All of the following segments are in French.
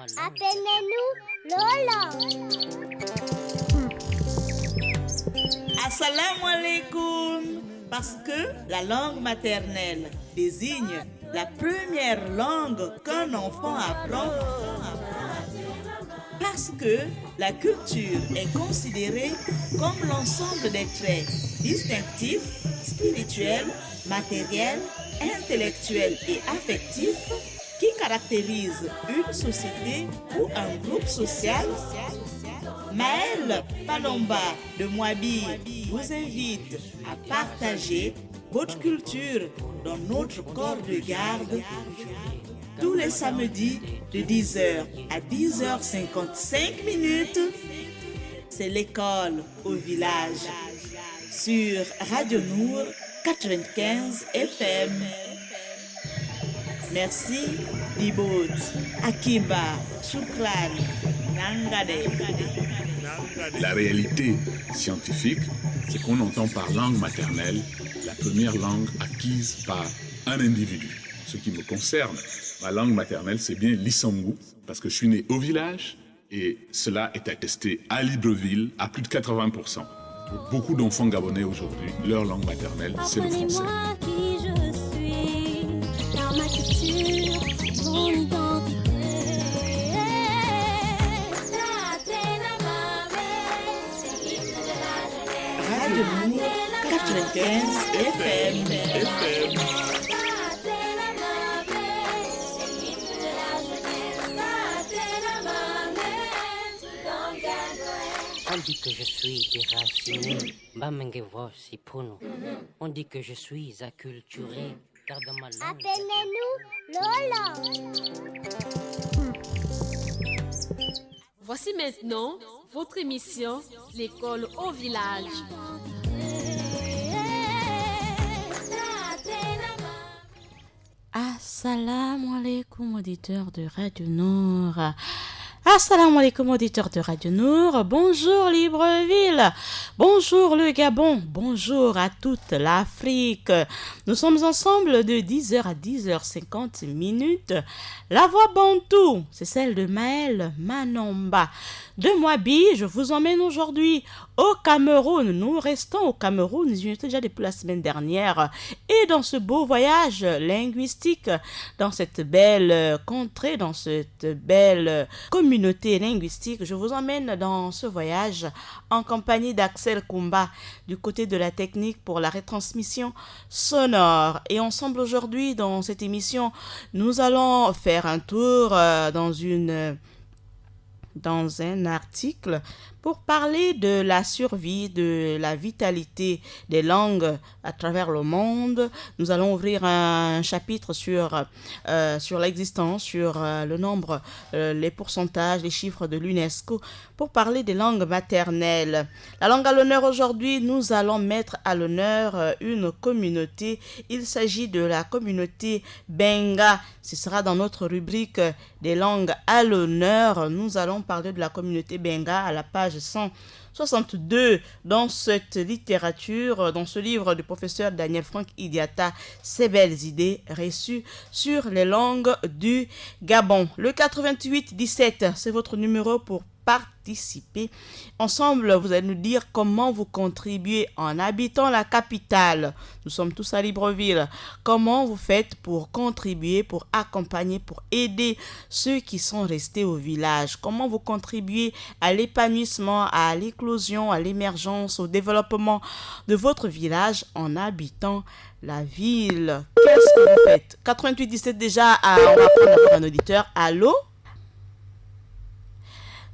Appelez-nous Lola. Assalamu alaikum. Parce que la langue maternelle désigne la première langue qu'un enfant apprend. Parce que la culture est considérée comme l'ensemble des traits distinctifs, spirituels, matériels, intellectuels et affectifs qui caractérisent une société ou un groupe social. Maëlle Palomba de Moabi vous invite à partager votre culture dans notre corps de garde tous les samedis de 10h à 10h55. C'est l'école au village sur Radio Nour 95 FM. Merci, Dibot, Akiba, Shukran, Nangade. La réalité scientifique, c'est qu'on entend par langue maternelle la première langue acquise par un individu. Ce qui me concerne, ma langue maternelle, c'est bien l'Issangu, parce que je suis né au village et cela est attesté à Libreville à plus de 80%. Pour beaucoup d'enfants gabonais aujourd'hui, leur langue maternelle, c'est le français. Apprenez-moi qui je suis, car ma culture, mon identité. Radio Nour 95 FM. On dit que je suis déraciné, Bamengevo Sipuno. On dit que je suis acculturé, car dans ma langue. Appelez-nous Lola. Voici maintenant votre émission, l'école au village. Assalamu alaikum auditeurs de Radio Nour. Assalamu alaikum auditeurs de Radio Nour. Bonjour Libreville. Bonjour le Gabon. Bonjour à toute l'Afrique. Nous sommes ensemble de 10h à 10h50 minutes. La voix bantou, c'est celle de Maëlle Manomba. De Moabi, je vous emmène aujourd'hui au Cameroun. Nous restons au Cameroun, nous y étions déjà depuis la semaine dernière. Et dans ce beau voyage linguistique, dans cette belle contrée, dans cette belle communauté linguistique, je vous emmène dans ce voyage en compagnie d'Axel Kumba du côté de la technique pour la retransmission sonore. Et ensemble aujourd'hui, dans cette émission, nous allons faire un tour dans un article pour parler de la survie, de la vitalité des langues à travers le monde. Nous allons ouvrir un chapitre sur l'existence, sur le nombre, les pourcentages, les chiffres de l'UNESCO pour parler des langues maternelles. La langue à l'honneur aujourd'hui, nous allons mettre à l'honneur une communauté. Il s'agit de la communauté Benga. Ce sera dans notre rubrique des langues à l'honneur. Nous allons parler de la communauté Benga à la page 162 dans cette littérature, dans ce livre du professeur Daniel Frank Idiata, Ces belles idées reçues sur les langues du Gabon. Le 88-17, c'est votre numéro pour participer. Ensemble, vous allez nous dire comment vous contribuez en habitant la capitale. Nous sommes tous à Libreville. Comment vous faites pour contribuer, pour accompagner, pour aider ceux qui sont restés au village? Comment vous contribuez à l'épanouissement, à l'éclosion, à l'émergence, au développement de votre village en habitant la ville? Qu'est-ce que vous faites? 88-17 déjà, on va prendre d'abord un auditeur. Allô?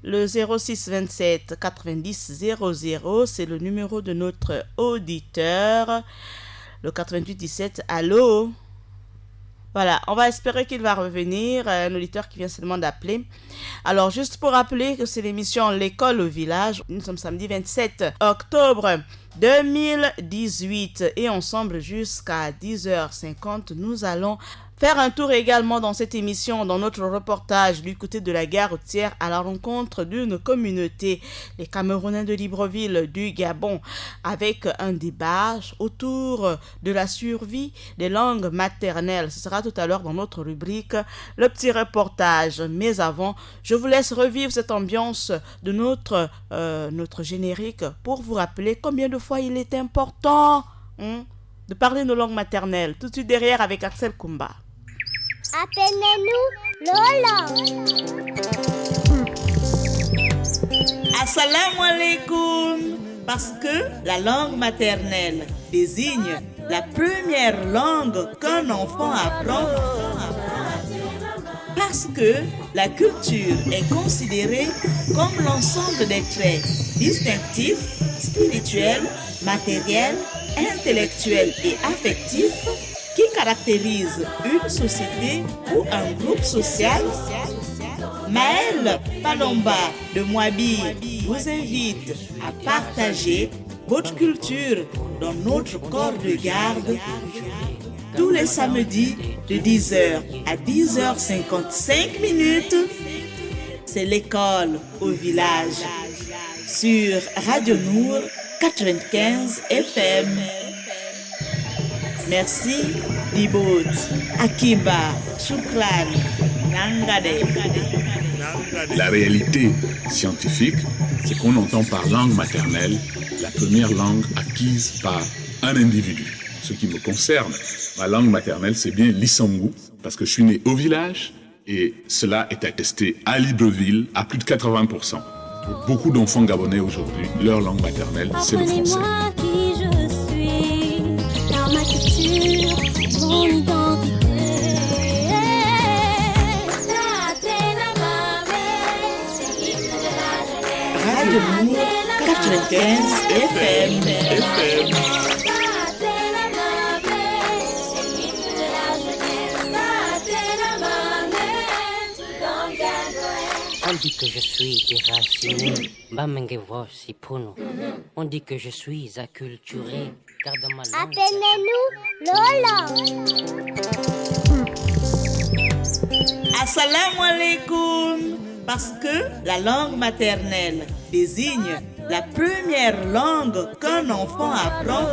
Le 06 27 90 00, c'est le numéro de notre auditeur. Le 88 17, allô? Voilà, on va espérer qu'il va revenir, un auditeur qui vient seulement d'appeler. Alors, juste pour rappeler que c'est l'émission L'école au village. Nous sommes samedi 27 octobre 2018 et ensemble jusqu'à 10h50, nous allons Faire un tour également dans cette émission, dans notre reportage du côté de la gare routière à la rencontre d'une communauté, les Camerounais de Libreville du Gabon, avec un débat autour de la survie des langues maternelles. Ce sera tout à l'heure dans notre rubrique Le petit reportage. Mais avant, je vous laisse revivre cette ambiance de notre générique pour vous rappeler combien de fois il est important de parler nos langues maternelles. Tout de suite derrière avec Axel Kumba. Appelez-nous Lola. Assalamu alaikum. Parce que la langue maternelle désigne la première langue qu'un enfant apprend. Parce que la culture est considérée comme l'ensemble des traits distinctifs, spirituels, matériels, intellectuels et affectifs qui caractérisent une société ou un groupe social. Maëlle Palomba de Moabi vous invite à partager votre culture dans notre corps de garde tous les samedis de 10h à 10h55. C'est l'école au village sur Radio Nour 95 FM. Merci, Dibot, Akiba, Shukran, Nangade. La réalité scientifique, c'est qu'on entend par langue maternelle la première langue acquise par un individu. Ce qui me concerne, ma langue maternelle, c'est bien l'Issangu, parce que je suis né au village et cela est attesté à Libreville à plus de 80%. Pour beaucoup d'enfants gabonais aujourd'hui, leur langue maternelle, c'est le français. Apprenez-moi qui je suis, car ma culture, c'est mon identité. Radio Nour 95 FM. On dit que je suis déraciné, Bamengevo Sipuno. On dit que je suis acculturé, car dans ma langue. Appelez-nous Lola. Assalamu alaikum. Parce que la langue maternelle désigne la première langue qu'un enfant apprend.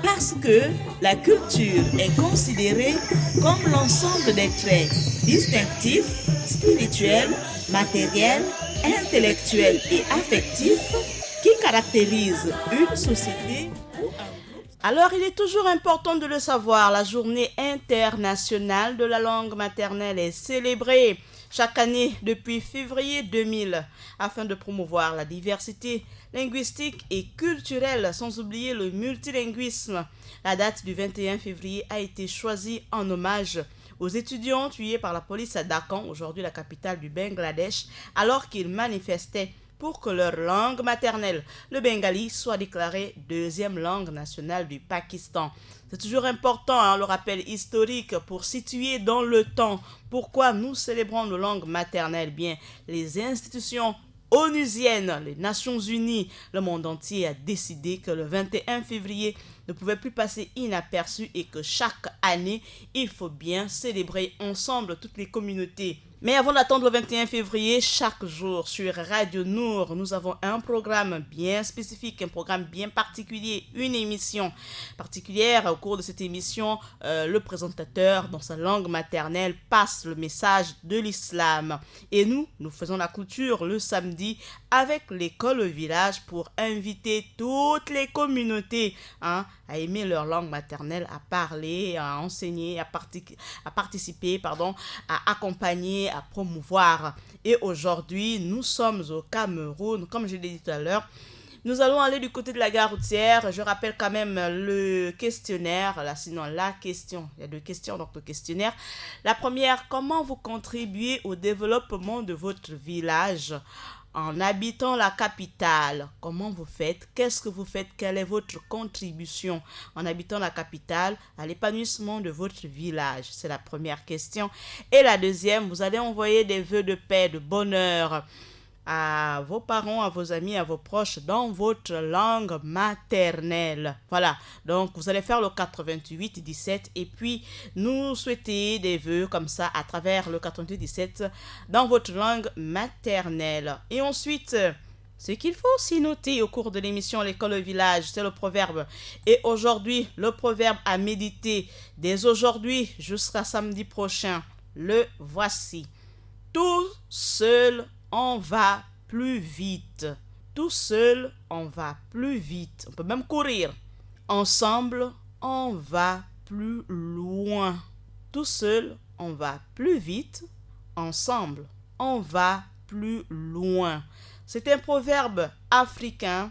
Parce que la culture est considérée comme l'ensemble des traits distinctifs, spirituels, matériels, intellectuels et affectifs qui caractérisent une société ou un... Alors, il est toujours important de le savoir, la journée internationale de la langue maternelle est célébrée chaque année depuis février 2000 afin de promouvoir la diversité linguistique et culturelle sans oublier le multilinguisme. La date du 21 février a été choisie en hommage aux étudiants tués par la police à Dhaka, aujourd'hui la capitale du Bangladesh, alors qu'ils manifestaient pour que leur langue maternelle, le bengali, soit déclarée deuxième langue nationale du Pakistan. C'est toujours important, le rappel historique pour situer dans le temps pourquoi nous célébrons nos langues maternelles. Bien, les institutions onusiennes, les Nations Unies, le monde entier a décidé que le 21 février ne pouvait plus passer inaperçu et que chaque année, il faut bien célébrer ensemble toutes les communautés. Mais avant d'attendre le 21 février, chaque jour sur Radio Nour, nous avons un programme bien spécifique, un programme bien particulier, une émission particulière. Au cours de cette émission, le présentateur, dans sa langue maternelle, passe le message de l'islam. Et nous faisons la couture le samedi avec l'école au village pour inviter toutes les communautés à aimer leur langue maternelle, à parler, à enseigner, à participer, à accompagner, à promouvoir. Et aujourd'hui, nous sommes au Cameroun, comme je l'ai dit tout à l'heure. Nous allons aller du côté de la gare routière. Je rappelle quand même le questionnaire. La question. Il y a deux questions, donc le questionnaire. La première, comment vous contribuez au développement de votre village en habitant la capitale? Comment vous faites? Qu'est-ce que vous faites? Quelle est votre contribution en habitant la capitale à l'épanouissement de votre village? C'est la première question. Et la deuxième, vous allez envoyer des vœux de paix, de bonheur à vos parents, à vos amis, à vos proches dans votre langue maternelle. Voilà, donc vous allez faire le 88 17 et puis nous souhaiter des vœux comme ça à travers le 88 17 dans votre langue maternelle. Et ensuite, ce qu'il faut aussi noter au cours de l'émission L'école au village, c'est le proverbe. Et aujourd'hui, le proverbe à méditer dès aujourd'hui jusqu'à samedi prochain. Le voici. Tout seul, on va plus vite. Tout seul, on va plus vite. On peut même courir. Ensemble, on va plus loin. Tout seul, on va plus vite. Ensemble, on va plus loin. C'est un proverbe africain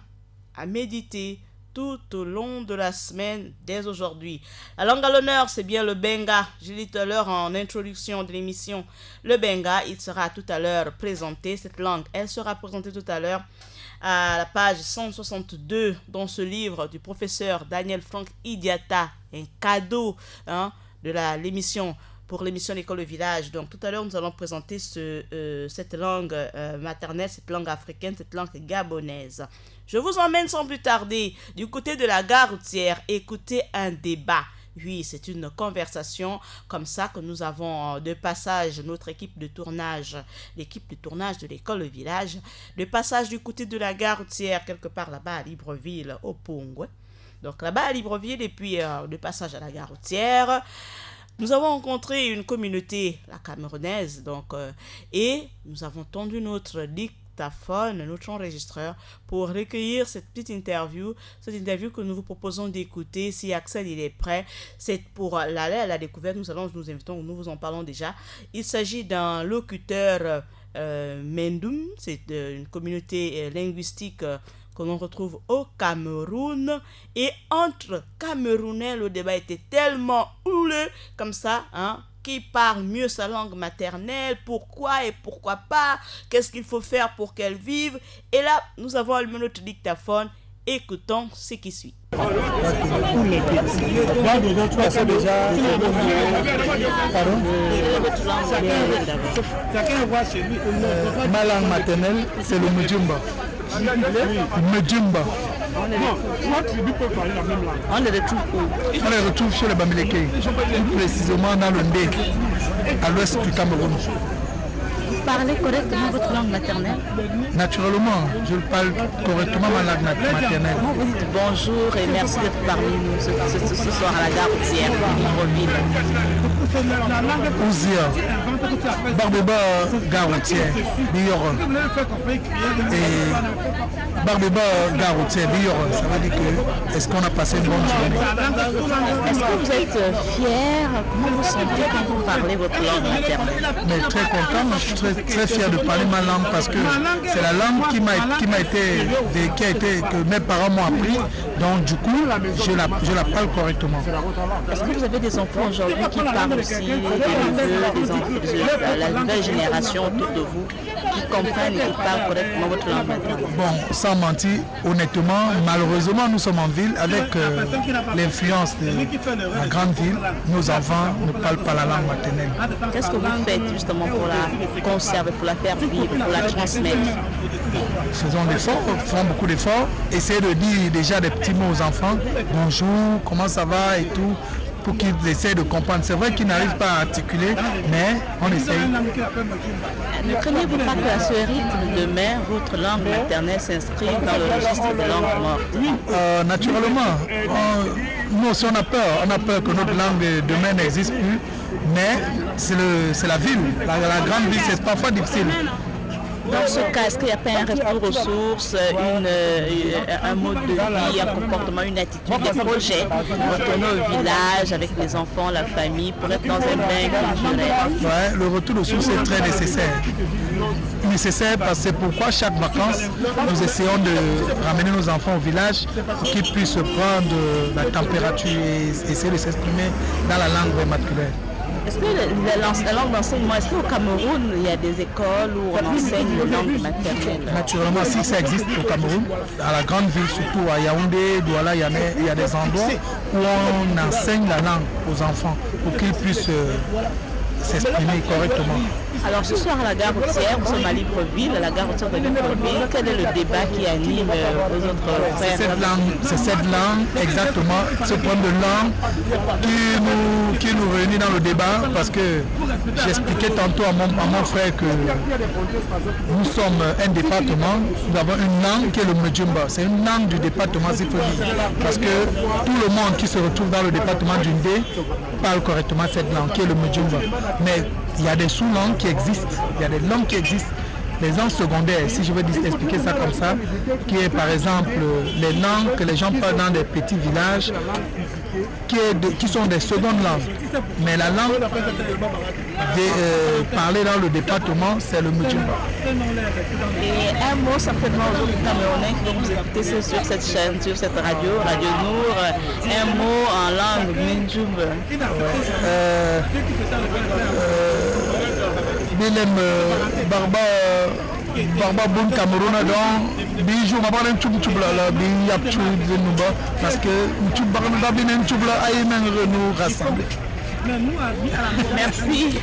à méditer tout au long de la semaine dès aujourd'hui. La langue à l'honneur, c'est bien le benga. J'ai dit tout à l'heure en introduction de l'émission, le benga, il sera tout à l'heure présenté. Cette langue, elle sera présentée tout à l'heure à la page 162 dans ce livre du professeur Daniel Frank Idiata, un cadeau de l'émission. Pour l'émission L'école au village. Donc tout à l'heure, nous allons présenter cette langue maternelle, cette langue africaine, cette langue gabonaise. Je vous emmène sans plus tarder du côté de la gare routière, écouter un débat. Oui, c'est une conversation comme ça que nous avons de passage, notre équipe de tournage, l'équipe de tournage de l'école au village, de passage du côté de la gare routière, quelque part là-bas à Libreville, au Pongwe. Donc là-bas à Libreville et puis de passage à la gare routière. Nous avons rencontré une communauté, la camerounaise, et nous avons tendu notre dictaphone, notre enregistreur, pour recueillir cette petite interview, que nous vous proposons d'écouter. Si Axel il est prêt, c'est pour l'aller à la découverte. Nous invitons, nous vous en parlons déjà. Il s'agit d'un locuteur Mendum, c'est une communauté linguistique que l'on retrouve au Cameroun. Et entre Camerounais, le débat était tellement houleux comme ça, qui parle mieux sa langue maternelle, pourquoi et pourquoi pas, qu'est-ce qu'il faut faire pour qu'elle vive. Et là, nous avons allumé notre dictaphone. Écoutons ce qui suit. Ma langue maternelle, c'est le Mujumba. Mujumba. On les retrouve sur les Bamileke, plus précisément dans le Ndé, à l'ouest du Cameroun. Vous parlez correctement votre langue maternelle? Naturellement, je parle correctement ma langue maternelle. Vous dites bonjour et merci d'être parmi nous ce soir à la gare routière de Libreville. Ouzia, Barbeba gare routière, Biyoron. Et Barbeba gare routière, Biyoron, ça veut dire que est-ce qu'on a passé une bonne journée? Est-ce que vous êtes fier? Comment vous sentez quand vous parlez votre langue maternelle? Mais très content, je suis très fier de parler ma langue parce que c'est la langue que mes parents m'ont appris. Donc du coup, je la parle correctement. Est-ce que vous avez des enfants aujourd'hui qui parlent aussi des enfants de la nouvelle génération autour de vous qui comprennent et qui parlent correctement votre langue maternelle? Bon, sans mentir, honnêtement, malheureusement, nous sommes en ville avec l'influence de la grande ville. Nos enfants ne parlent pas la langue maternelle. Qu'est-ce que vous faites justement pour la conserver, pour la faire vivre, pour la transmettre? Faisons beaucoup d'efforts. Essayez de dire déjà des petits mots aux enfants. Bonjour, comment ça va et tout, pour qu'ils essaient de comprendre. C'est vrai qu'ils n'arrivent pas à articuler, mais on essaye. Ne craignez-vous pas que à ce rythme demain, votre langue maternelle s'inscrive dans le registre des langues mortes? Naturellement. Nous aussi on a peur. On a peur que notre langue de demain n'existe plus. Mais c'est la ville. La grande ville, c'est parfois difficile. Dans ce cas, est-ce qu'il n'y a pas un retour aux sources, un mode de vie, un comportement, une attitude, des projets, retourner au village avec les enfants, la famille, pour être dans un bain culturel? Ouais, le retour aux sources est très nécessaire. Nécessaire parce que c'est pourquoi chaque vacances, nous essayons de ramener nos enfants au village pour qu'ils puissent prendre la température et essayer de s'exprimer dans la langue vernaculière. Est-ce que la langue d'enseignement, est-ce qu'au Cameroun, il y a des écoles où on enseigne la langue maternelle? Naturellement, si ça existe au Cameroun, à la grande ville, surtout à Yaoundé, Douala, il y a des endroits où on enseigne la langue aux enfants pour qu'ils puissent s'exprimer correctement. Alors ce soir à la gare routière, nous sommes à Libreville, à la gare routière de Libreville. Quel est le débat qui anime vos autres frères? C'est cette langue, exactement, ce point de langue qui nous réunit dans le débat, parce que j'expliquais tantôt à mon frère que nous sommes un département, nous avons une langue qui est le Mujumba. C'est une langue du département Zifoli, parce que tout le monde qui se retrouve dans le département d'Undé parle correctement cette langue qui est le Mujumba. Mais il y a des sous-langues qui existent, il y a des langues qui existent. Les langues secondaires, si je veux expliquer ça comme ça, qui est par exemple les langues que les gens parlent dans des petits villages, qui sont des secondes langues. Mais la langue parlée dans le département, c'est le Mujumba. Et un mot certainement aux autres Camerounais qui vont vous écouter sur cette chaîne, sur cette radio, Radio Nour, un mot en langue Mujumba. Bilem Barba Bon Cameroun donc bijou ma parle tchub tchub la bi yap tchub de nuba parce que tchub barba binen tchub la ay nang nous rassembler. Merci.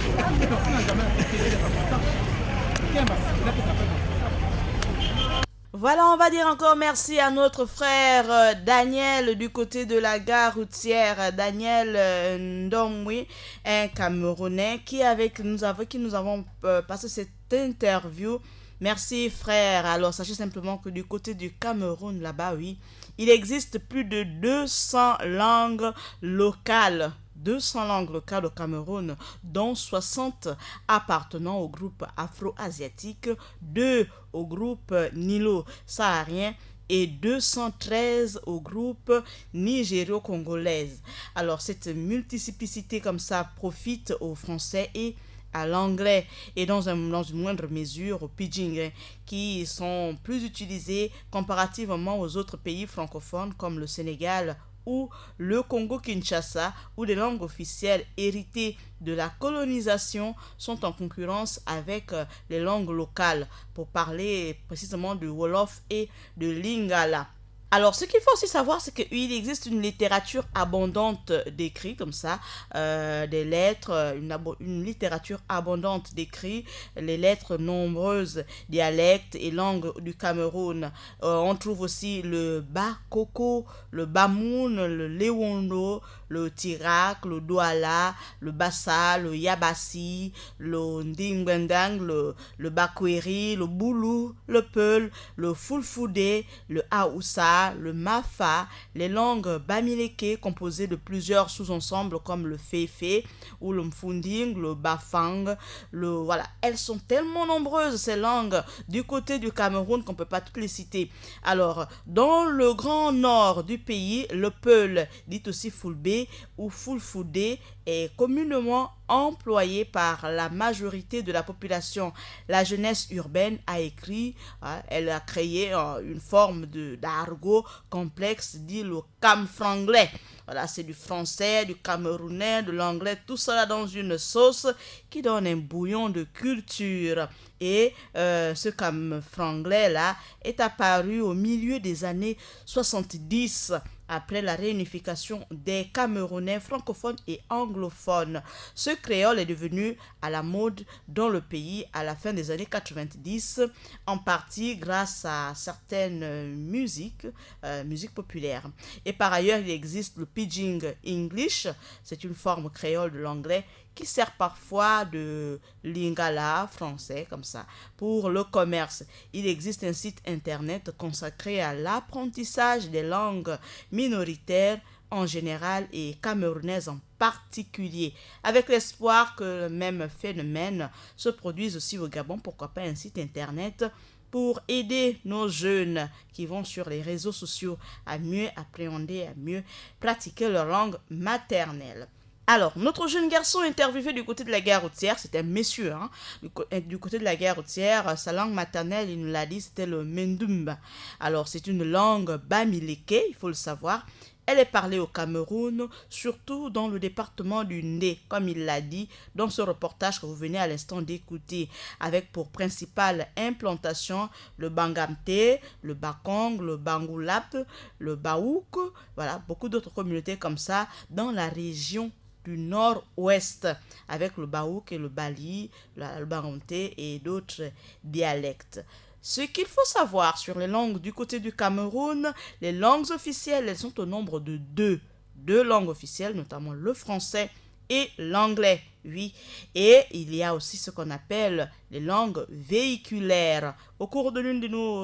Voilà, on va dire encore merci à notre frère Daniel du côté de la gare routière, Daniel Ndomwi, un Camerounais qui nous avons passé cette interview. Merci frère. Alors sachez simplement que du côté du Cameroun là-bas, oui, il existe plus de 200 langues locales. 200 langues locales au Cameroun, dont 60 appartenant au groupe afro-asiatique, 2 au groupe nilo-saharien et 213 au groupe nigério-congolaise. Alors cette multiplicité comme ça profite aux Français et à l'anglais et dans une moindre mesure au pidgin qui sont plus utilisés comparativement aux autres pays francophones comme le Sénégal ou le Congo-Kinshasa, où les langues officielles héritées de la colonisation sont en concurrence avec les langues locales, pour parler précisément du Wolof et de Lingala. Alors, ce qu'il faut aussi savoir, c'est qu'il existe une littérature abondante d'écrits, comme ça, des lettres, une littérature abondante d'écrits, les lettres nombreuses, dialectes et langues du Cameroun. On trouve aussi le Bakoko, le Bamoun, le Lewondo, le Tirak, le Douala, le Bassa, le Yabassi, le Ndingwendang, le Bakweri, le Boulou, le Peul, le Fulfudé, le Aoussa, le Mafa, les langues bamileke composées de plusieurs sous-ensembles comme le Fefe ou le Mfunding, le Bafang, voilà. Elles sont tellement nombreuses ces langues du côté du Cameroun qu'on ne peut pas toutes les citer. Alors, dans le grand nord du pays, le Peul, dit aussi Fulbe ou Fulfudé, est communément employé par la majorité de la population. La jeunesse urbaine a écrit, elle a créé une forme d'argot complexe dit le camfranglais. Voilà, c'est du français, du camerounais, de l'anglais, tout ça dans une sauce qui donne un bouillon de culture. Et ce camfranglais là est apparu au milieu des années 70 après la réunification des Camerounais francophones et anglophones. Ce créole est devenu à la mode dans le pays à la fin des années 90, en partie grâce à certaines musiques populaires. Et par ailleurs, il existe le Pidgin English, c'est une forme créole de l'anglais qui sert parfois de lingala français comme ça pour le commerce. Il existe un site internet consacré à l'apprentissage des langues minoritaires en général et camerounaises en particulier, avec l'espoir que le même phénomène se produise aussi au Gabon. Pourquoi pas un site internet pour aider nos jeunes qui vont sur les réseaux sociaux à mieux appréhender, à mieux pratiquer leur langue maternelle. Alors, notre jeune garçon interviewé du côté de la gare routière, c'était un monsieur, du côté de la gare routière, sa langue maternelle, il nous l'a dit, c'était le Mendumba. Alors, c'est une langue bamileke, il faut le savoir. Elle est parlée au Cameroun, surtout dans le département du Ndé, comme il l'a dit dans ce reportage que vous venez à l'instant d'écouter, avec pour principale implantation le Bangamte, le Bakong, le Bangoulap, le Baouk, voilà, beaucoup d'autres communautés comme ça dans la région du nord-ouest, avec le baouk et le bali, le baronté et d'autres dialectes. Ce qu'il faut savoir sur les langues du côté du Cameroun, les langues officielles, elles sont au nombre de deux. Deux langues officielles, notamment le français et l'anglais, oui. Et il y a aussi ce qu'on appelle les langues véhiculaires. Au cours de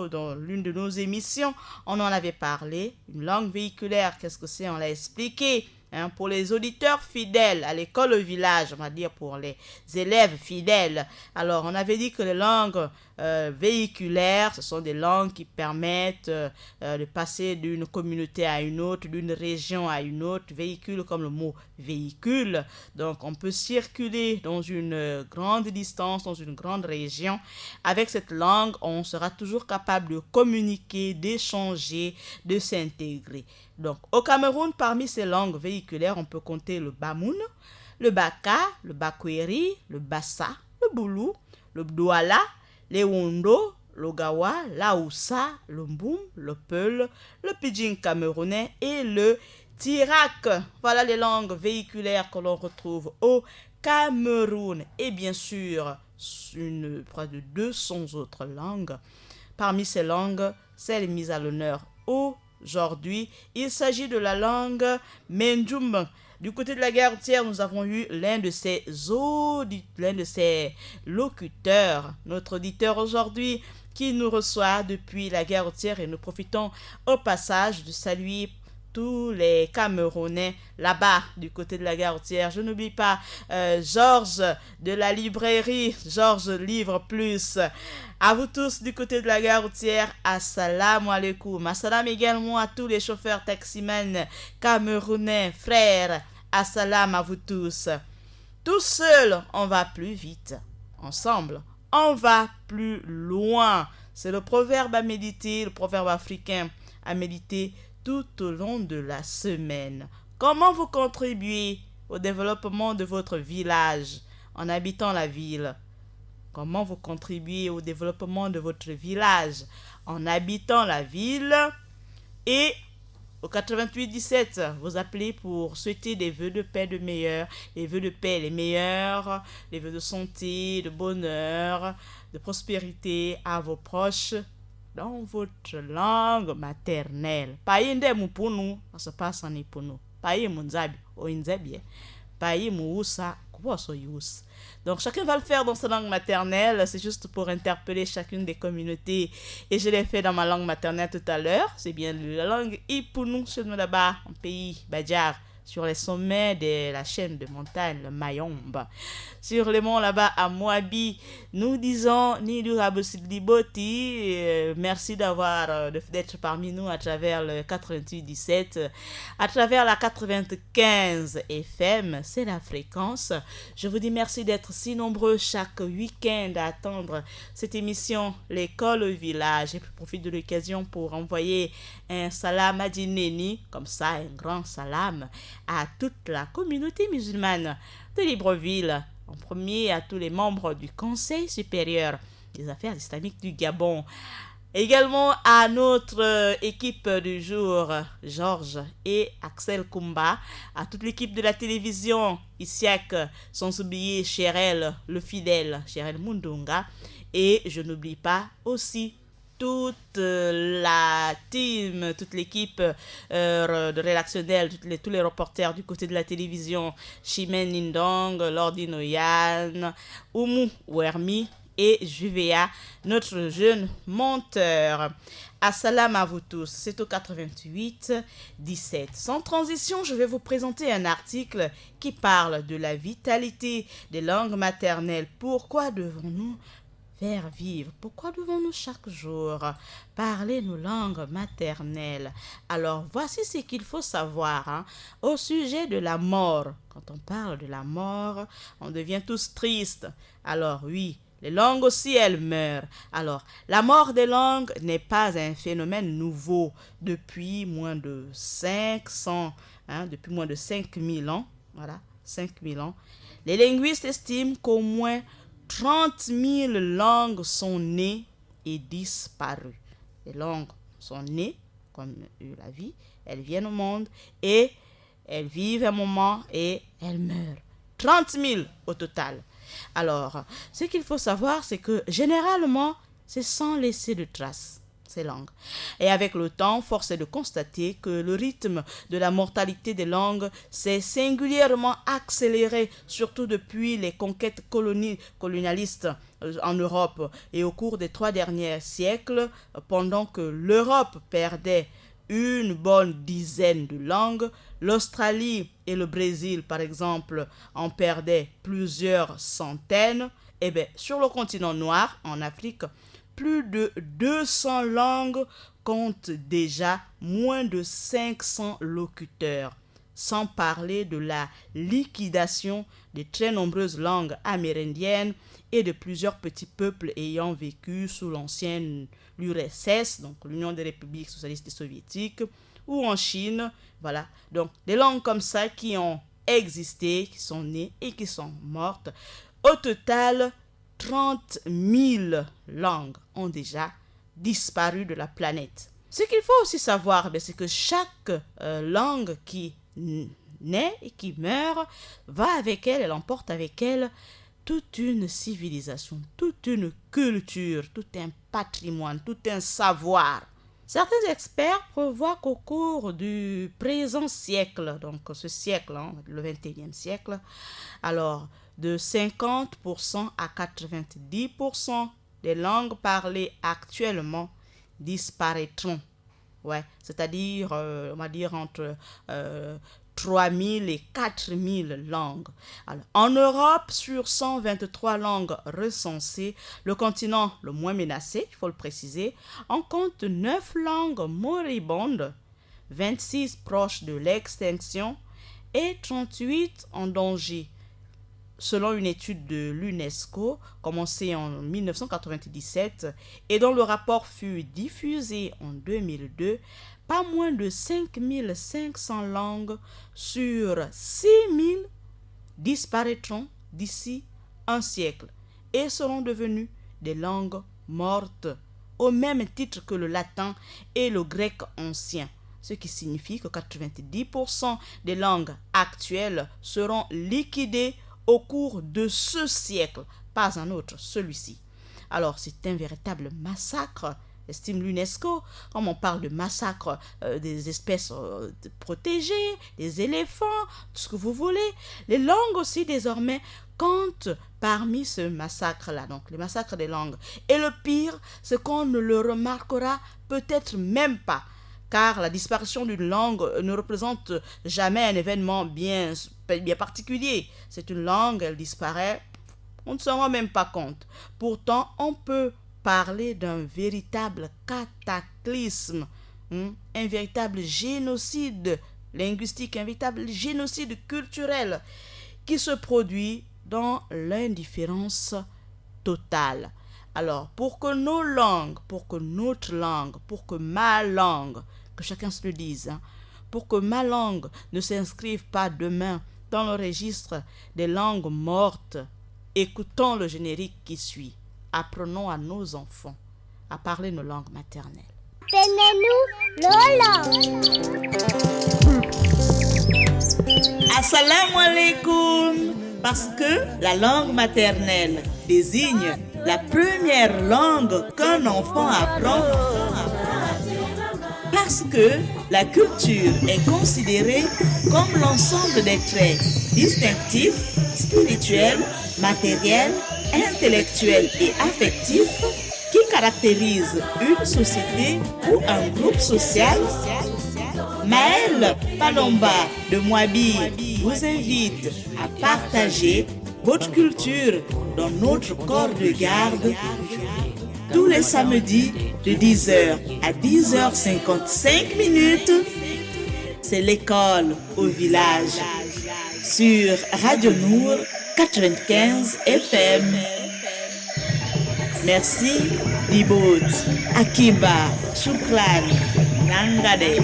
dans l'une de nos émissions, on en avait parlé. Une langue véhiculaire, qu'est-ce que c'est? On l'a expliqué. Pour les auditeurs fidèles à l'école au village, on va dire pour les élèves fidèles. Alors, on avait dit que les langues véhiculaires, ce sont des langues qui permettent de passer d'une communauté à une autre, d'une région à une autre. Véhicule comme le mot véhicule. Donc, on peut circuler dans une grande distance, dans une grande région. Avec cette langue, on sera toujours capable de communiquer, d'échanger, de s'intégrer. Donc, au Cameroun, parmi ces langues véhiculaires, on peut compter le Bamoun, le Baka, le Bakweri, le Bassa, le Boulou, le Douala, le Wondo, le Gawa, l'Aoussa, le Mboum, le Peul, le Pidgin camerounais et le Tirak. Voilà les langues véhiculaires que l'on retrouve au Cameroun. Et bien sûr, près de 200 autres langues. Parmi ces langues, celle mise à l'honneur aujourd'hui, il s'agit de la langue Mendjoum. Du côté de la Guerre-Tière, nous avons eu l'un de ses locuteurs, notre auditeur aujourd'hui, qui nous reçoit depuis la Guerre-Tière, et nous profitons au passage de saluer tous les Camerounais là-bas du côté de la Guerre-Tière. Je n'oublie pas Georges de la librairie Georges Livre Plus. À vous tous du côté de la Guerre-Tière, assalamu alaikum. Assalam également à tous les chauffeurs taximans camerounais, frères. Assalam à vous tous. Tout seul, on va plus vite. Ensemble, on va plus loin. C'est le proverbe à méditer, le proverbe africain à méditer tout au long de la semaine. Comment vous contribuez au développement de votre village en habitant la ville? Comment vous contribuez au développement de votre village en habitant la ville? Et au 88-17, vous appelez pour souhaiter des vœux de paix de meilleurs, les vœux de paix les meilleurs, les vœux de santé, de bonheur, de prospérité à vos proches dans votre langue maternelle. Paye ndemu punu, ça se passe en ipunu. Paye munzabi, o inzabi. Paye muusa, kuboso yus. Donc chacun va le faire dans sa langue maternelle, c'est juste pour interpeller chacune des communautés. Et je l'ai fait dans ma langue maternelle tout à l'heure, c'est bien la langue Ipunu, chez nous là-bas, en pays Badjar, sur les sommets de la chaîne de montagne, le Mayombe. Sur les monts là-bas à Moabi, nous disons Nidu Rabosidiboti, merci d'être parmi nous à travers le 88-17, à travers la 95 FM, c'est la fréquence. Je vous dis merci d'être si nombreux chaque week-end à attendre cette émission, l'école au village. Et je profite de l'occasion pour envoyer un salam à Dineni, comme ça, un grand salam à toute la communauté musulmane de Libreville, en premier à tous les membres du Conseil supérieur des affaires islamiques du Gabon. Également à notre équipe du jour, Georges et Axel Kumba, à toute l'équipe de la télévision, Isiak, sans oublier Chérel, le fidèle, Chérel Mundunga, et je n'oublie pas aussi toute la team, toute l'équipe de rédactionnelle, tous les reporters du côté de la télévision, Chimène Nindong, Lordi Noyan, Oumu Ouermi et Juvea, notre jeune monteur. Assalam à vous tous, c'est au 88-17. Sans transition, je vais vous présenter un article qui parle de la vitalité des langues maternelles. Pourquoi devons-nous faire vivre? Pourquoi devons-nous chaque jour parler nos langues maternelles? Alors, voici ce qu'il faut savoir au sujet de la mort. Quand on parle de la mort, on devient tous tristes. Alors oui, les langues aussi, elles meurent. Alors, la mort des langues n'est pas un phénomène nouveau depuis moins de 500, depuis moins de 5000 ans. Voilà, 5000 ans. Les linguistes estiment qu'au moins 30 000 langues sont nées et disparues. Les langues sont nées, comme la vie, elles viennent au monde et elles vivent un moment et elles meurent. 30 000 au total. Alors, ce qu'il faut savoir, c'est que généralement, c'est sans laisser de traces, ces langues. Et avec le temps, force est de constater que le rythme de la mortalité des langues s'est singulièrement accéléré, surtout depuis les conquêtes colonialistes en Europe et au cours des 3 derniers siècles, pendant que l'Europe perdait une bonne dizaine de langues, l'Australie et le Brésil, par exemple, en perdaient plusieurs centaines. Et bien, sur le continent noir, en Afrique, plus de 200 langues comptent déjà moins de 500 locuteurs, sans parler de la liquidation des très nombreuses langues amérindiennes et de plusieurs petits peuples ayant vécu sous l'ancienne l'URSS, donc l'Union des républiques socialistes et soviétiques, ou en Chine. Voilà, donc des langues comme ça qui ont existé, qui sont nées et qui sont mortes. Au total, 30 000 langues ont déjà disparu de la planète. Ce qu'il faut aussi savoir, c'est que chaque langue qui naît et qui meurt va avec elle, elle emporte avec elle toute une civilisation, toute une culture, tout un patrimoine, tout un savoir. Certains experts prévoient qu'au cours du présent siècle, donc ce siècle, le 21e siècle, alors de 50% à 90% des langues parlées actuellement disparaîtront. Ouais, c'est-à-dire, on va dire entre 3 000 et 4 000 langues. Alors, en Europe, sur 123 langues recensées, le continent le moins menacé, il faut le préciser, en compte 9 langues moribondes, 26 proches de l'extinction et 38 en danger. Selon une étude de l'UNESCO, commencée en 1997, et dont le rapport fut diffusé en 2002, pas moins de 5 500 langues sur 6 000 disparaîtront d'ici un siècle et seront devenues des langues mortes, au même titre que le latin et le grec ancien, ce qui signifie que 90% des langues actuelles seront liquidées au cours de ce siècle, pas un autre, celui-ci. Alors, c'est un véritable massacre, estime l'UNESCO, comme on parle de massacre des espèces protégées, des éléphants, tout ce que vous voulez. Les langues aussi, désormais, comptent parmi ce massacre-là, donc les massacres des langues. Et le pire, c'est qu'on ne le remarquera peut-être même pas, car la disparition d'une langue ne représente jamais un événement bien particulier. C'est une langue, elle disparaît, on ne s'en rend même pas compte. Pourtant, on peut parler d'un véritable cataclysme, un véritable génocide linguistique, un véritable génocide culturel qui se produit dans l'indifférence totale. Alors, pour que nos langues, pour que notre langue, pour que ma langue, que chacun se le dise, pour que ma langue ne s'inscrive pas demain dans le registre des langues mortes, écoutons le générique qui suit. Apprenons à nos enfants à parler nos langues maternelles. Tenez-nous Lola. Assalamu alaikum. Parce que la langue maternelle désigne la première langue qu'un enfant apprend. Parce que la culture est considérée comme l'ensemble des traits distinctifs, spirituels, matériels, intellectuels et affectifs qui caractérisent une société ou un groupe social. Maëlle Palomba de Moabi vous invite à partager votre culture dans notre corps de garde tous les samedis de 10h à 10h55 minutes. C'est l'école au village sur Radio Nour 95 FM. Merci, Dibot, Akiba, Shukran, Nangade.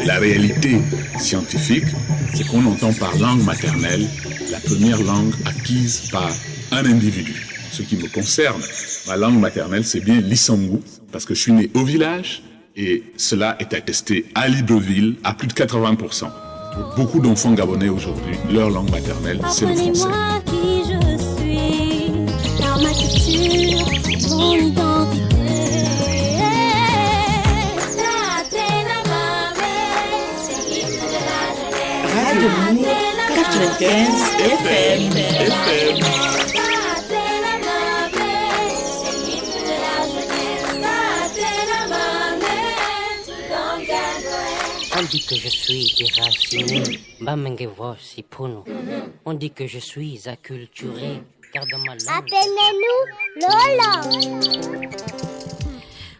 La réalité scientifique, c'est qu'on entend par langue maternelle la première langue acquise par un individu. Ce qui me concerne, ma langue maternelle, c'est bien l'Issangu, parce que je suis né au village et cela est attesté à Libreville à plus de 80%. Pour beaucoup d'enfants gabonais aujourd'hui, leur langue maternelle, c'est le français. Apprenez-moi qui je suis, car ma culture, c'est mon identité. Radio Mour 95 FM. On dit que je suis déraciné, Bamengevo Sipuno. On dit que je suis acculturé, car dans ma langue. Appelez-nous Lola.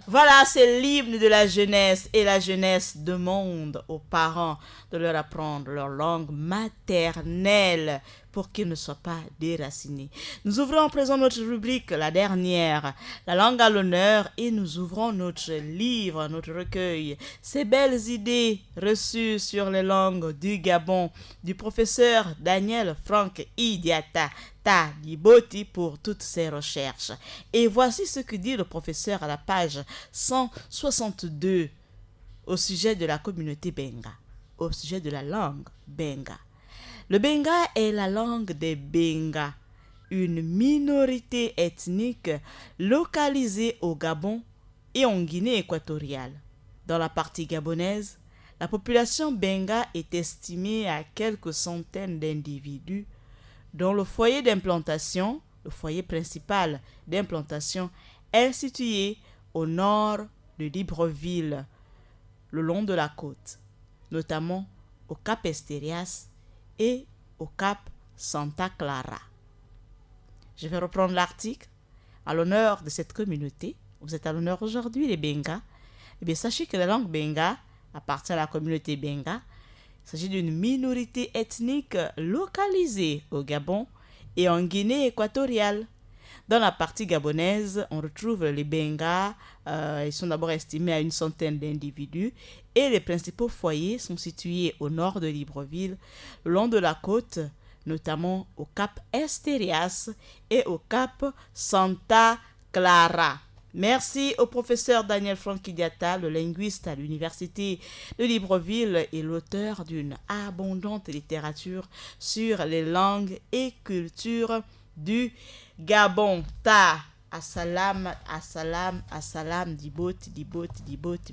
Voilà, c'est l'hymne de la jeunesse, et la jeunesse demande aux parents de leur apprendre leur langue maternelle pour qu'ils ne soient pas déracinés. Nous ouvrons à présent notre rubrique, la dernière, la langue à l'honneur, et nous ouvrons notre livre, notre recueil, ces belles idées reçues sur les langues du Gabon, du professeur Daniel Franck Idiata Diboti pour toutes ses recherches. Et voici ce que dit le professeur à la page 162 au sujet de la communauté Benga, au sujet de la langue Benga. Le Benga est la langue des Benga, une minorité ethnique localisée au Gabon et en Guinée équatoriale. Dans la partie gabonaise, la population Benga est estimée à quelques centaines d'individus dont le foyer d'implantation, le foyer principal d'implantation, est situé au nord de Libreville, le long de la côte, notamment au Cap Esterias et au Cap Santa Clara. Je vais reprendre l'article à l'honneur de cette communauté. Vous êtes à l'honneur aujourd'hui, les Benga. Eh bien, sachez que la langue Benga appartient à la communauté Benga. Il s'agit d'une minorité ethnique localisée au Gabon et en Guinée équatoriale. Dans la partie gabonaise, on retrouve les Benga. Ils sont d'abord estimés à une centaine d'individus et les principaux foyers sont situés au nord de Libreville, le long de la côte, notamment au Cap Esterias et au Cap Santa Clara. Merci au professeur Daniel Franck Idiata, le linguiste à l'université de Libreville et l'auteur d'une abondante littérature sur les langues et cultures du Gabon. Assalam, assalam, assalam, dibot.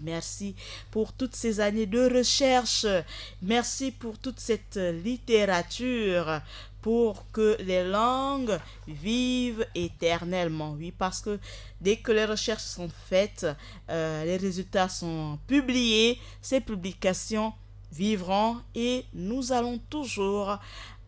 Merci pour toutes ces années de recherche. Merci pour toute cette littérature pour que les langues vivent éternellement. Oui, parce que dès que les recherches sont faites, les résultats sont publiés, ces publications vivront et nous allons toujours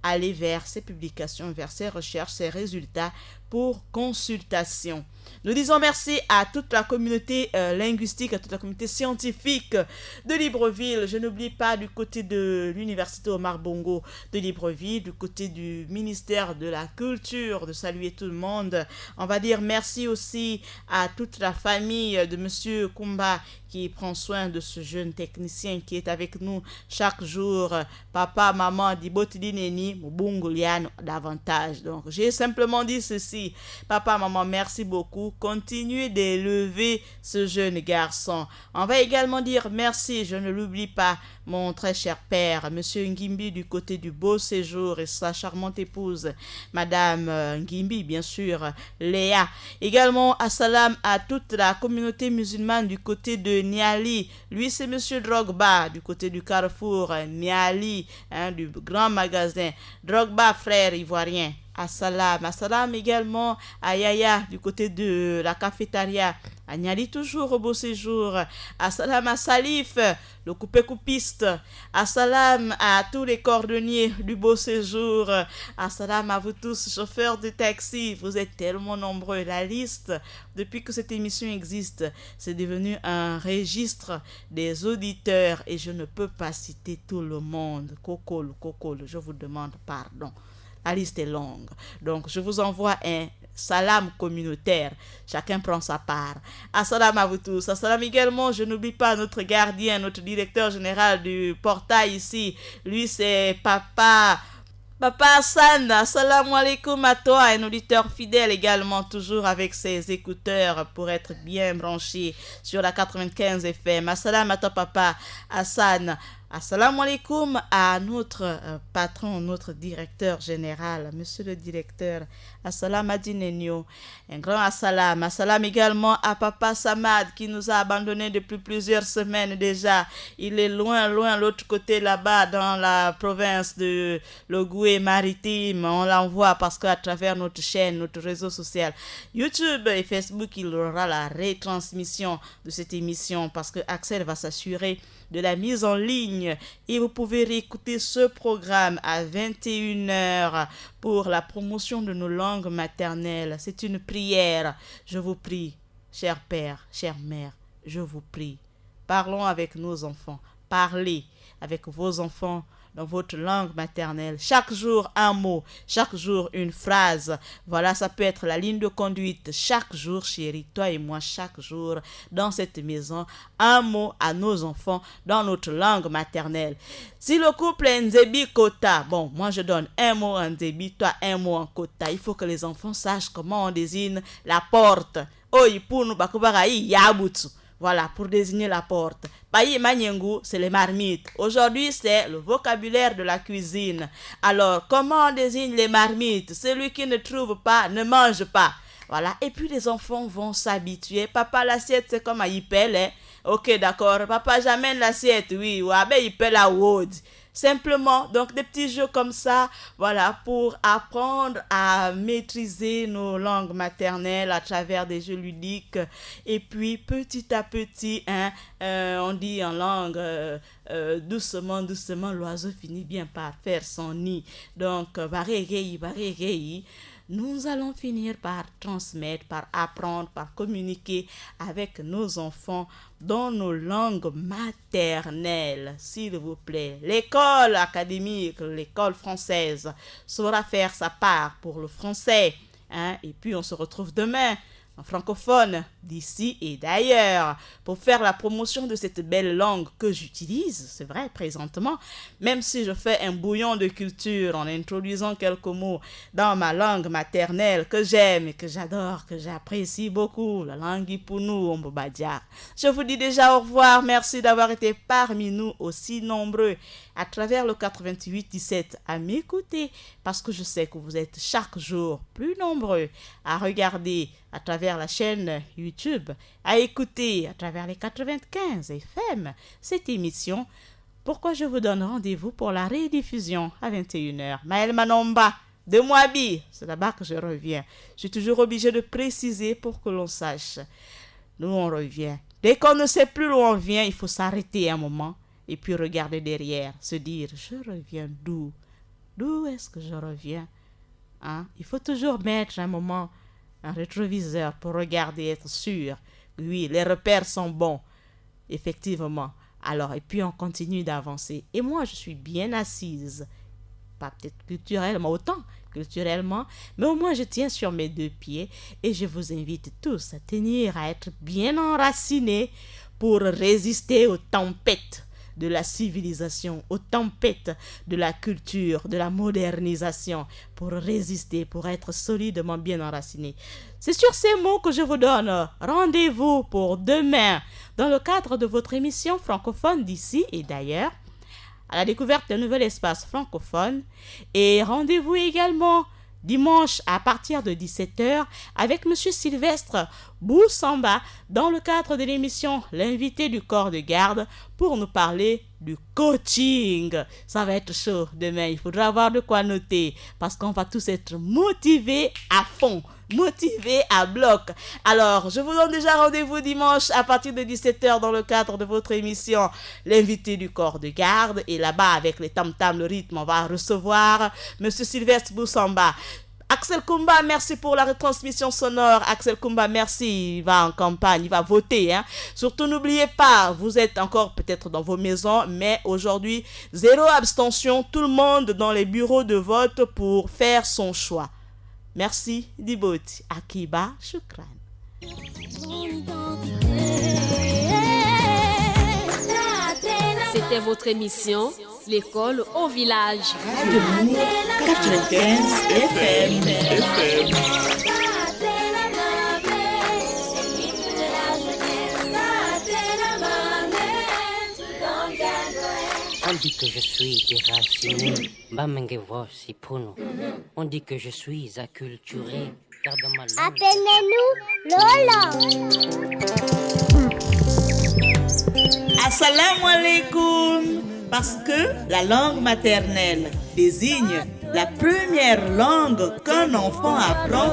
aller vers ces publications, vers ces recherches, ces résultats pour consultation. Nous disons merci à toute la communauté linguistique, à toute la communauté scientifique de Libreville. Je n'oublie pas du côté de l'université Omar Bongo de Libreville, du côté du ministère de la Culture, de saluer tout le monde. On va dire merci aussi à toute la famille de Monsieur Kumba qui prend soin de ce jeune technicien qui est avec nous chaque jour. Papa, maman, Dibotidineni, Mubungulian davantage. Donc, j'ai simplement dit ceci. Papa, maman, merci beaucoup. Continuez d'élever ce jeune garçon. On va également dire merci, je ne l'oublie pas, mon très cher père, Monsieur Ngimbi du côté du Beau Séjour et sa charmante épouse, Madame Ngimbi, bien sûr, Léa. Également, assalam à toute la communauté musulmane du côté de Niali. Lui, c'est Monsieur Drogba du côté du Carrefour Niali, du grand magasin. Drogba, frère ivoirien. Assalam également à Yaya du côté de la cafétéria. À Niali toujours au Beau Séjour. Assalam à Salif, le coupé-coupiste. Assalam à tous les cordonniers du Beau Séjour. Assalam à vous tous, chauffeurs de taxi. Vous êtes tellement nombreux. La liste, depuis que cette émission existe, c'est devenu un registre des auditeurs et je ne peux pas citer tout le monde. Kokol, je vous demande pardon. La liste est longue. Donc, je vous envoie un salam communautaire. Chacun prend sa part. Assalam à vous tous. Assalam également, je n'oublie pas notre gardien, notre directeur général du portail ici. Lui, c'est Papa Hassan. Assalamu alaikum à toi, un auditeur fidèle également, toujours avec ses écouteurs pour être bien branché sur la 95 FM. Assalam à toi, Papa Hassan. Assalamu alaikum à notre patron, notre directeur général, monsieur le directeur. Assalam Adinenio. Un grand assalam. Assalam également à Papa Samad qui nous a abandonnés depuis plusieurs semaines déjà. Il est loin, l'autre côté là-bas dans la province de l'Ogooué maritime. On l'envoie parce qu'à travers notre chaîne, notre réseau social YouTube et Facebook, il y aura la retransmission de cette émission parce que Axel va s'assurer de la mise en ligne et vous pouvez réécouter ce programme à 21h pour la promotion de nos langues maternelles. C'est une prière. Je vous prie, cher père, chère mère, je vous prie. Parlons avec nos enfants. Parlez avec vos enfants dans votre langue maternelle. Chaque jour, un mot. Chaque jour, une phrase. Voilà, ça peut être la ligne de conduite. Chaque jour, chérie, toi et moi, chaque jour, dans cette maison, un mot à nos enfants dans notre langue maternelle. Si le couple est Nzebi Kota, bon, moi je donne un mot en Nzebi, toi un mot en Kota. Il faut que les enfants sachent comment on désigne la porte. Oh, ipunu bakubaraï yabutu. Voilà, pour désigner la porte. Bayi Manyengu, c'est les marmites. Aujourd'hui, c'est le vocabulaire de la cuisine. Alors, comment on désigne les marmites? Celui qui ne trouve pas, ne mange pas. Voilà, et puis les enfants vont s'habituer. Papa, l'assiette, c'est comme un yipel, hein? Ok, d'accord. Papa, j'amène l'assiette, oui. Ou abe yipel à wood. Simplement, donc des petits jeux comme ça, voilà, pour apprendre à maîtriser nos langues maternelles à travers des jeux ludiques. Et puis, petit à petit, hein, on dit en langue, doucement, doucement, l'oiseau finit bien par faire son nid. Donc, barégeyi, nous allons finir par transmettre, par apprendre, par communiquer avec nos enfants dans nos langues maternelles, s'il vous plaît. L'école académique, l'école française saura faire sa part pour le français. Hein? Et puis, on se retrouve demain en francophone d'ici et d'ailleurs pour faire la promotion de cette belle langue que j'utilise, c'est vrai, présentement, même si je fais un bouillon de culture en introduisant quelques mots dans ma langue maternelle que j'aime et que j'adore, que j'apprécie beaucoup, la langue Ipunu Ombobadia. Je vous dis déjà au revoir, merci d'avoir été parmi nous aussi nombreux à travers le 88-17 à m'écouter parce que je sais que vous êtes chaque jour plus nombreux à regarder à travers la chaîne YouTube, à écouter à travers les 95 FM cette émission. Pourquoi je vous donne rendez-vous pour la rediffusion à 21h. Maël Manomba de Moabi, c'est là-bas que je reviens. Je suis toujours obligé de préciser pour que l'on sache. Nous, on revient. Dès qu'on ne sait plus où on vient, il faut s'arrêter un moment et puis regarder derrière, se dire, je reviens d'où? D'où est-ce que je reviens? Hein? Il faut toujours mettre un moment, un rétroviseur pour regarder, être sûr. Oui, les repères sont bons, effectivement. Alors, et puis on continue d'avancer. Et moi, je suis bien assise, pas peut-être culturellement, autant culturellement, mais au moins je tiens sur mes deux pieds et je vous invite tous à tenir, à être bien enracinés pour résister aux tempêtes de la civilisation, aux tempêtes de la culture, de la modernisation, pour résister, pour être solidement bien enraciné. C'est sur ces mots que je vous donne rendez-vous pour demain dans le cadre de votre émission francophone d'ici et d'ailleurs, à la découverte d'un nouvel espace francophone. Et rendez-vous également dimanche à partir de 17h avec M. Sylvestre Boussamba dans le cadre de l'émission L'invité du corps de garde pour nous parler du coaching. Ça va être chaud demain, il faudra avoir de quoi noter parce qu'on va tous être motivés à fond, motivés à bloc. Alors, je vous donne déjà rendez-vous dimanche à partir de 17h dans le cadre de votre émission L'invité du corps de garde. Et là-bas, avec les tam-tams, le rythme, on va recevoir M. Sylvestre Boussamba. Axel Kumba, merci pour la retransmission sonore. Axel Kumba, merci. Il va en campagne, il va voter. Hein. Surtout, n'oubliez pas, vous êtes encore peut-être dans vos maisons, mais aujourd'hui, 0 abstention. Tout le monde dans les bureaux de vote pour faire son choix. Merci, Diboti. Akiba, Shukran. C'était votre émission, l'école au village. 95 FM. On dit que je suis déraciné, Bamengevo si puno. On dit que je suis acculturé, car dans ma langue. Appelez-nous Lola. Assalamu alaikum. Parce que la langue maternelle désigne la première langue qu'un enfant apprend.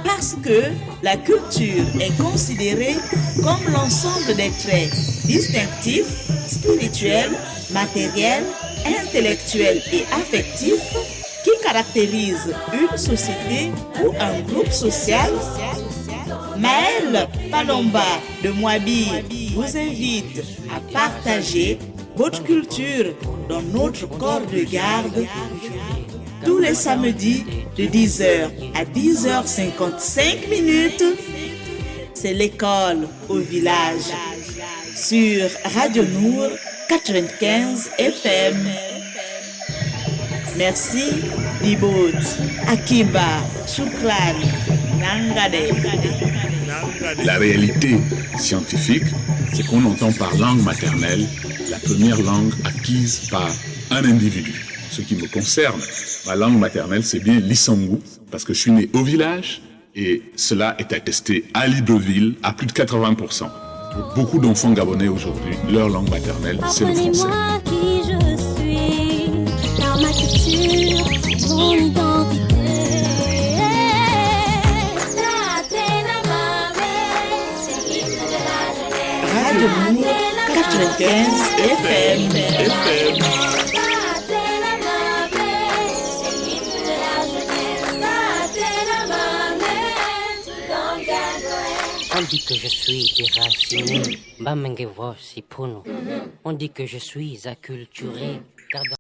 Parce que la culture est considérée comme l'ensemble des traits distinctifs, spirituels, matériels, intellectuels et affectifs qui caractérisent une société ou un groupe social. Maëlle Palomba de Moabi vous invite à partager votre culture dans notre corps de garde tous les samedis de 10h à 10h55. C'est l'école au village sur Radio Nour 95 FM. Merci, Dibot, Akiba, Shukran, Nangade. La réalité scientifique, c'est qu'on entend par langue maternelle la première langue acquise par un individu. Ce qui me concerne, ma langue maternelle, c'est bien l'Issangu, parce que je suis né au village et cela est attesté à Libreville à plus de 80%. Pour beaucoup d'enfants gabonais aujourd'hui, leur langue maternelle, c'est le français. Apprenez-moi qui je suis, car ma culture, c'est mon identité. Radio Nour 95 FM. On dit que je suis déraciné, Bamengevo si puno. On dit que je suis acculturé, car dans